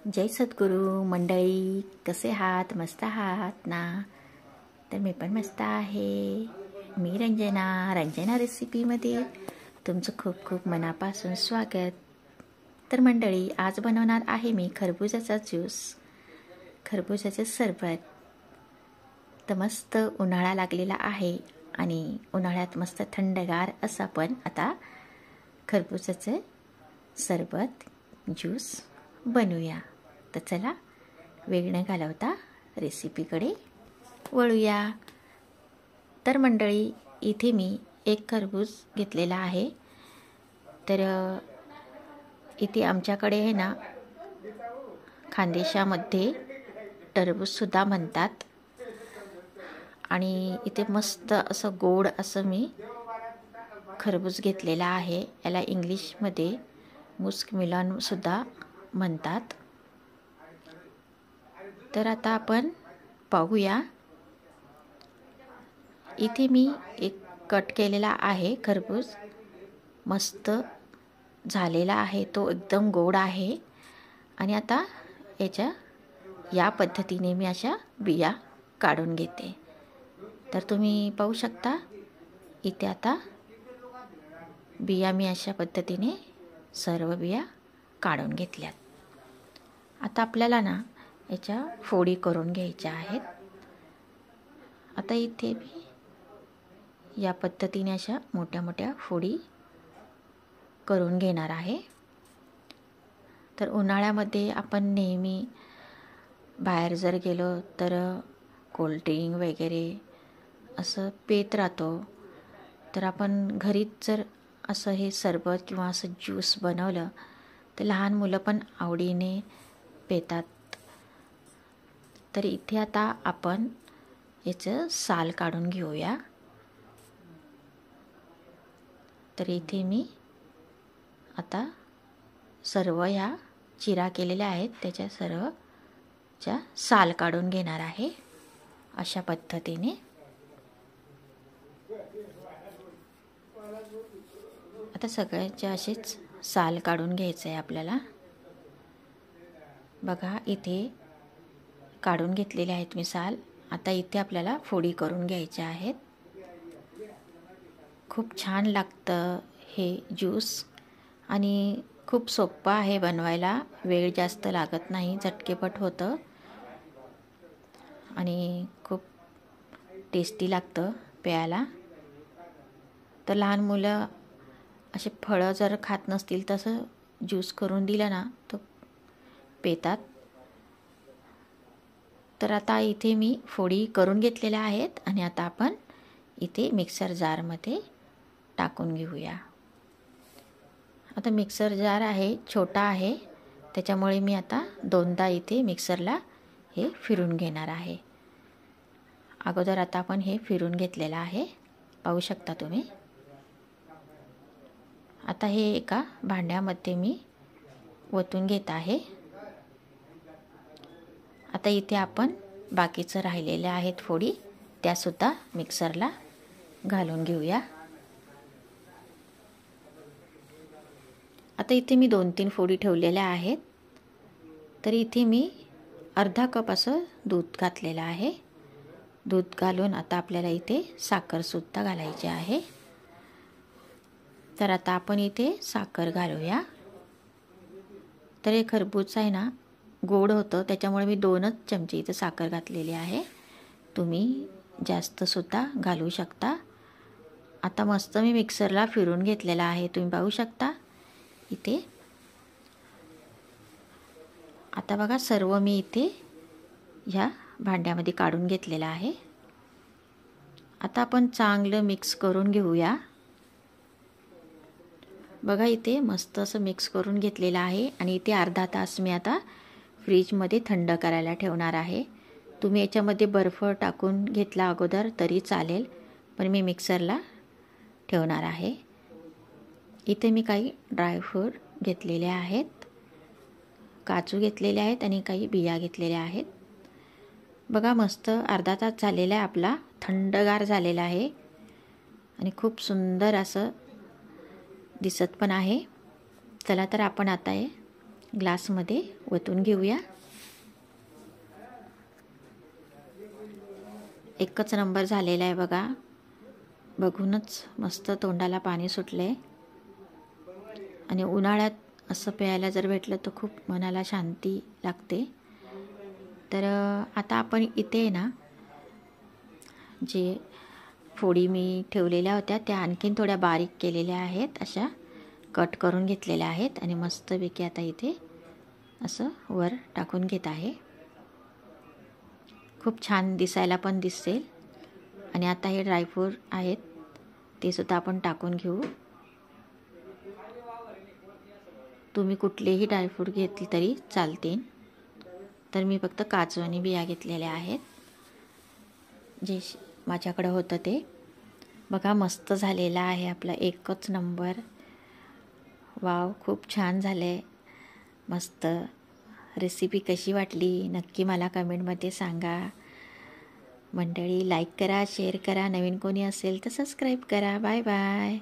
जय सद्गुरू मंडळी, कसे आहात? मस्त आहात ना? तर मी पण मस्त आहे. मी रंजना रेसिपीमध्ये तुमचं खूप खूप मनापासून स्वागत. तर मंडळी, आज बनवणार आहे मी खरबुजाचा ज्यूस, खरबुजाचे सरबत. तर मस्त उन्हाळा लागलेला आहे आणि उन्हाळ्यात मस्त थंडगार असं आपण आता खरबुजाचे सरबत ज्यूस बनवूया. तर चला वेळ न घालवता रेसिपीकडे वळूया. तर मंडळी, इथे मी एक खरबूज घेतलेला आहे. तर इथे आमच्याकडे आहे ना, खानदेशामध्ये टरबूजसुद्धा म्हणतात. आणि इथे मस्त असं गोड असं मी खरबूज घेतलेला आहे. याला इंग्लिशमध्ये मुस्क मिलॉनसुद्धा म्हणतात. तर आता आपण पाहूया. इथे मी एक कट केलेला आहे खरबूज, मस्त झालेला आहे. तो एकदम गोड आहे. आणि आता या पद्धतीने मी अशा बिया काढून घेते. तर तुम्ही पाहू शकता इथे आता बिया मी अशा पद्धतीने सर्व बिया काढून घेतल्यात. आता आपल्याला ना याच्या फोडी करून घ्यायच्या आहेत. आता इथे मी या पद्धतीने अशा मोठ्या मोठ्या फोडी करून घेणार आहे. तर उन्हाळ्यामध्ये आपण नेहमी बाहेर जर गेलो तर कोल्ड्रिंक वगैरे असं पेत राहतो. तर आपण घरीच जर असं हे सरबत किंवा असं ज्यूस बनवलं तर लहान मुलं पण आवडीने पेतात. तर इथे आता आपण याचं साल काढून घेऊया. तर इथे मी आता सर्व ह्या चिरा केलेल्या आहेत त्याच्या सर्वच्या साल काढून घेणार आहे अशा पद्धतीने. आता सगळ्याचे असेच साल काढून घ्यायचं आहे आपल्याला. बघा, इथे काढून घेतलेले आहेत मी साल. आता इथे आपल्याला फोडी करून घ्यायच्या आहेत. खूप छान लागतं हे ज्यूस आणि खूप सोपं आहे बनवायला. वेळ जास्त लागत नाही, झटकेपट होतं आणि खूप टेस्टी लागतं प्यायला. तर लहान मुलं असे फळं जर खात नसतील तसं ज्यूस करून दिलं ना तर पेतात. तर आता इथे मी फोडी करून घेतलेल्या आहेत आणि आता आपण इथे मिक्सर जारमध्ये टाकून घेऊया. आता मिक्सर जार आहे, छोटा आहे, त्याच्यामुळे मी आता दोनदा इथे मिक्सरला हे फिरून घेणार आहे. अगोदर आता आपण हे फिरून घेतलेलं आहे, पाहू शकता तुम्ही. आता हे एका भांड्यामध्ये मी ओतून घेत आहे. आता इथे आपण बाकीचं राहिलेले आहेत फोडी, त्यासुद्धा मिक्सरला घालून घेऊया. आता इथे मी 2-3 फोडी ठेवलेल्या आहेत. तर इथे मी अर्धा कप असं दूध घातलेलं आहे. दूध घालून आता आपल्याला इथे साखरसुद्धा घालायची आहे. तर आता आपण इथे साखर घालूया. तर हे खरबूज आहे ना गोड होतं, त्याच्यामुळे मी 2च चमचे इथे साखर घातलेली आहे. तुम्ही जास्तसुद्धा घालू शकता. आता मस्त मी मिक्सरला फिरून घेतलेला आहे, तुम्ही पाहू शकता इथे. आता बघा, सर्व मी इथे ह्या भांड्यामध्ये काढून घेतलेलं आहे. आता आपण चांगलं मिक्स करून घेऊया. बघा, इथे मस्त असं मिक्स करून घेतलेलं आहे आणि इथे अर्धा तास मी आता फ्रीजमध्ये थंड करायला ठेवणार आहे. तुम्ही याच्यामध्ये बर्फ टाकून घेतला अगोदर तरी चालेल, पण मी मिक्सरला ठेवणार आहे. इथे मी काही ड्रायफ्रूट घेतलेले आहेत, काजू घेतलेले आहेत आणि काही बिया घेतलेल्या आहेत. बघा, मस्त अर्धा तास झालेला आहे आपला, थंडगार झालेला आहे आणि खूप सुंदर असं दिसत पण आहे. चला तर आपण आता हे ग्लासमध्ये ओतून घेऊया. एकच नंबर झालेला आहे बघा. बघूनच मस्त तोंडाला पाणी सुटले. आणि उन्हाळ्यात असं प्यायला जर भेटलं तर खूप मनाला शांती लागते. तर आता आपण इथे ना जे फोडी मी ठेवलेल्या होत्या त्या आणखीन थोड्या बारीक केलेल्या आहेत, अशा कट करून घेतलेल्या आहेत आणि मस्तपैकी आता इथे असं वर टाकून घेत आहे. खूप छान दिसायला पण दिसेल. आणि आता हे ड्रायफ्रूट आहेत ते सुद्धा आपण टाकून घेऊ. तुम्ही कुठलेही ड्रायफ्रूट घेतले तरी चालतील. तर मी फक्त काजू आणि बिया घेतलेल्या आहेत, जे माझ्याकडं होतं ते. बघा मस्त झालेला आहे आपला एकच नंबर. वाव, खूप छान झालं आहे. मस्त. रेसिपी कशी वाटली नक्की मला कमेंटमध्ये सांगा. मंडळी लाईक करा, शेअर करा, नवीन कोणी असेल तर सबस्क्राईब करा. Bye bye.